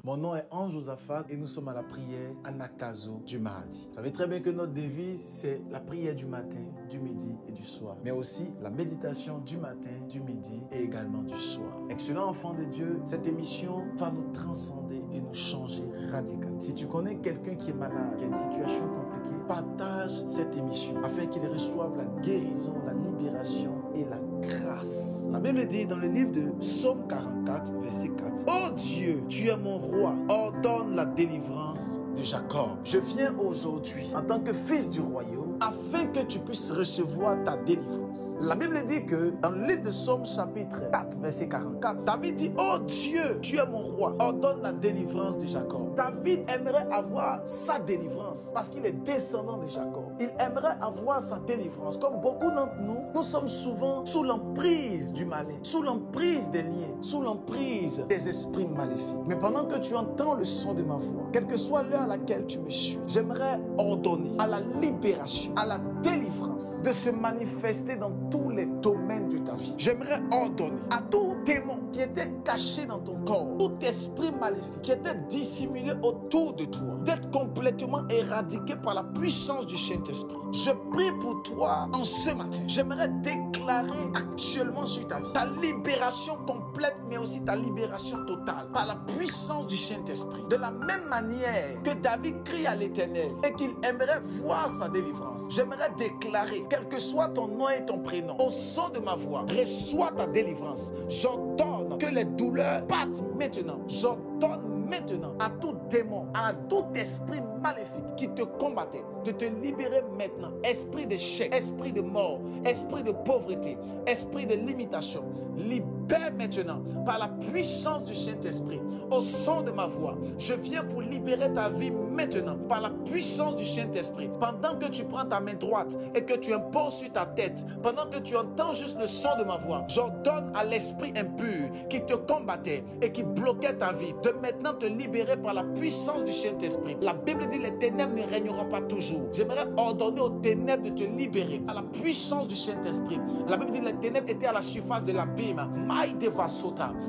Mon nom est Ange Josaphat et nous sommes à la prière Anakazo du mardi. Vous savez très bien que notre devise, c'est la prière du matin, du midi et du soir. Mais aussi la méditation du matin, du midi et également du soir. Excellent enfant de Dieu, cette émission va nous transcender et nous changer radicalement. Si tu connais quelqu'un qui est malade, qui a une situation compliquée, partage cette émission afin qu'il reçoive la guérison, la libération et la grâce. La Bible dit dans le livre de Psaume 44, verset 4. Oh Dieu, tu es mon roi, ordonne la délivrance de Jacob. Je viens aujourd'hui en tant que fils du royaume afin que tu puisses recevoir ta délivrance. La Bible dit que dans le livre de Psaume chapitre 4, verset 44, David dit, oh Dieu, tu es mon roi, ordonne la délivrance de Jacob. David aimerait avoir sa délivrance parce qu'il est descendant de Jacob. Il aimerait avoir sa délivrance. Comme beaucoup d'entre nous, nous sommes souvent sous l'emprise du malin, sous l'emprise des liens, sous l'emprise des esprits maléfiques. Mais pendant que tu entends le son de ma voix, quelle que soit l'heure à laquelle tu me suis, j'aimerais ordonner à la libération, à la délivrance de se manifester dans tous les domaines de ta vie. J'aimerais ordonner à tout démon qui était caché dans ton corps, tout esprit maléfique qui était dissimulé autour de toi, d'être complètement éradiqué par la puissance du Saint-Esprit. Je prie pour toi en ce matin. J'aimerais déclarer actuellement sur ta vie ta libération complète, mais aussi ta libération totale par la puissance du Saint-Esprit. De la même manière que David crie à l'Éternel et qu'il aimerait voir sa délivrance, j'aimerais déclarer, quel que soit ton nom et ton prénom, au son de ma voix, reçois ta délivrance. J'ordonne que les douleurs partent maintenant. J'ordonne maintenant à tout démon, à tout esprit maléfique qui te combattait, de te libérer maintenant. Esprit d'échec, esprit de mort, esprit de pauvreté, esprit de limitation, libère maintenant par la puissance du Saint-Esprit. Au son de ma voix, je viens pour libérer ta vie maintenant par la puissance du Saint-Esprit. Pendant que tu prends ta main droite et que tu imposes sur ta tête, pendant que tu entends juste le son de ma voix, j'ordonne à l'esprit impur qui te combattait et qui bloquait ta vie de maintenant te libérer par la puissance du Saint-Esprit. La Bible dit les ténèbres ne régneront pas toujours. J'aimerais ordonner aux ténèbres de te libérer à la puissance du Saint-Esprit. La Bible dit les ténèbres étaient à la surface de l'abîme.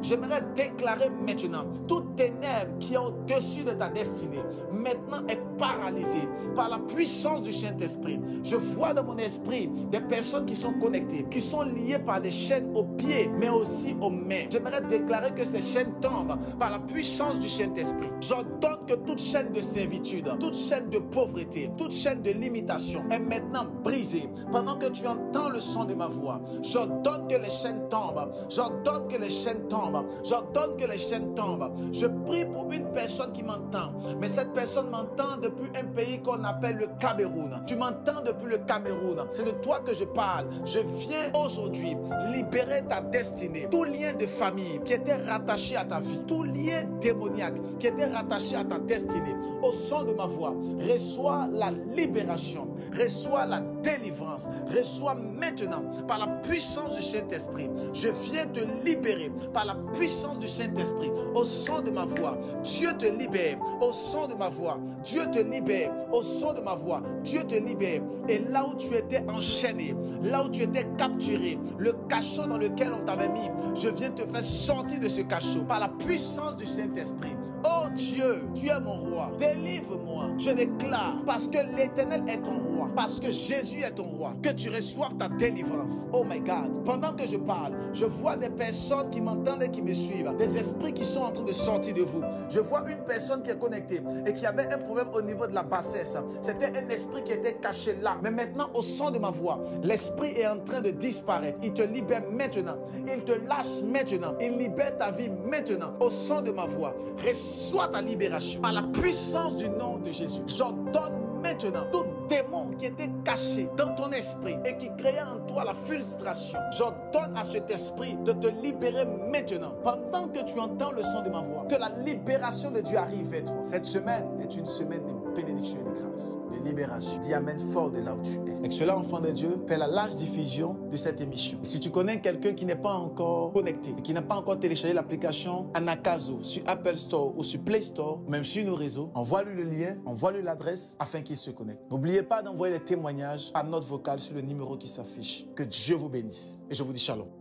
J'aimerais déclarer maintenant toute ténèbre qui est au-dessus de ta destinée maintenant est paralysée par la puissance du Saint-Esprit. Je vois dans mon esprit des personnes qui sont connectées, qui sont liées par des chaînes aux pieds, mais aussi aux mains. J'aimerais déclarer que ces chaînes tombent par la puissance du Saint-Esprit. J'ordonne que toute chaîne de servitude, toute chaîne de pauvreté, toute chaîne de limitation est maintenant brisée. Pendant que tu entends le son de ma voix, j'ordonne que les chaînes tombent. J'ordonne que les chaînes tombent. J'ordonne que les chaînes tombent. Je prie pour une personne qui m'entend, mais cette personne m'entend depuis un pays qu'on appelle le Cameroun. Tu m'entends depuis le Cameroun. C'est de toi que je parle. Je viens aujourd'hui libérer ta destinée. Tout lien de famille qui était rattaché à ta vie, tout lien démoniaque qui était rattaché à ta destinée, au son de ma voix, reçois la libération, reçois la délivrance, reçois maintenant par la puissance du Saint-Esprit. Je viens te libérer par la puissance du Saint-Esprit. Au son de ma voix, Dieu te libère. Au son de ma voix, Dieu te libère. Au son de ma voix, Dieu te libère. Et là où tu étais enchaîné, là où tu étais capturé, le cachot dans lequel on t'avait mis, je viens te faire sortir de ce cachot par la puissance du Saint-Esprit. Oh Dieu, tu es mon roi. Délivre-moi. Je déclare, parce que l'Éternel est ton roi, parce que Jésus est ton roi, que tu reçoives ta délivrance. Oh my God. Pendant que je parle, je vois des personnes qui m'entendent et qui me suivent, des esprits qui sont en train de sortir de vous. Je vois une personne qui est connectée et qui avait un problème au niveau de la bassesse. C'était un esprit qui était caché là. Mais maintenant, au son de ma voix, l'esprit est en train de disparaître. Il te libère maintenant. Il te lâche maintenant. Il libère ta vie maintenant. Au son de ma voix, reçois ta libération par la puissance du nom de Jésus. J'ordonne maintenant tout démon qui était caché dans ton esprit et qui créait en toi la frustration. J'ordonne à cet esprit de te libérer maintenant. Pendant que tu entends le son de ma voix, que la libération de Dieu arrive vers toi. Cette semaine est une semaine de bénédiction et de grâce, de libération. Dis amen fort de là où tu es. Excellent enfant de Dieu, fais la large diffusion de cette émission. Et si tu connais quelqu'un qui n'est pas encore connecté, et qui n'a pas encore téléchargé l'application Anakazo sur Apple Store ou sur Play Store, même sur nos réseaux, envoie-lui le lien, envoie-lui l'adresse afin qu'il se connecte. N'oubliez pas d'envoyer les témoignages à notre vocale sur le numéro qui s'affiche. Que Dieu vous bénisse. Et je vous dis shalom.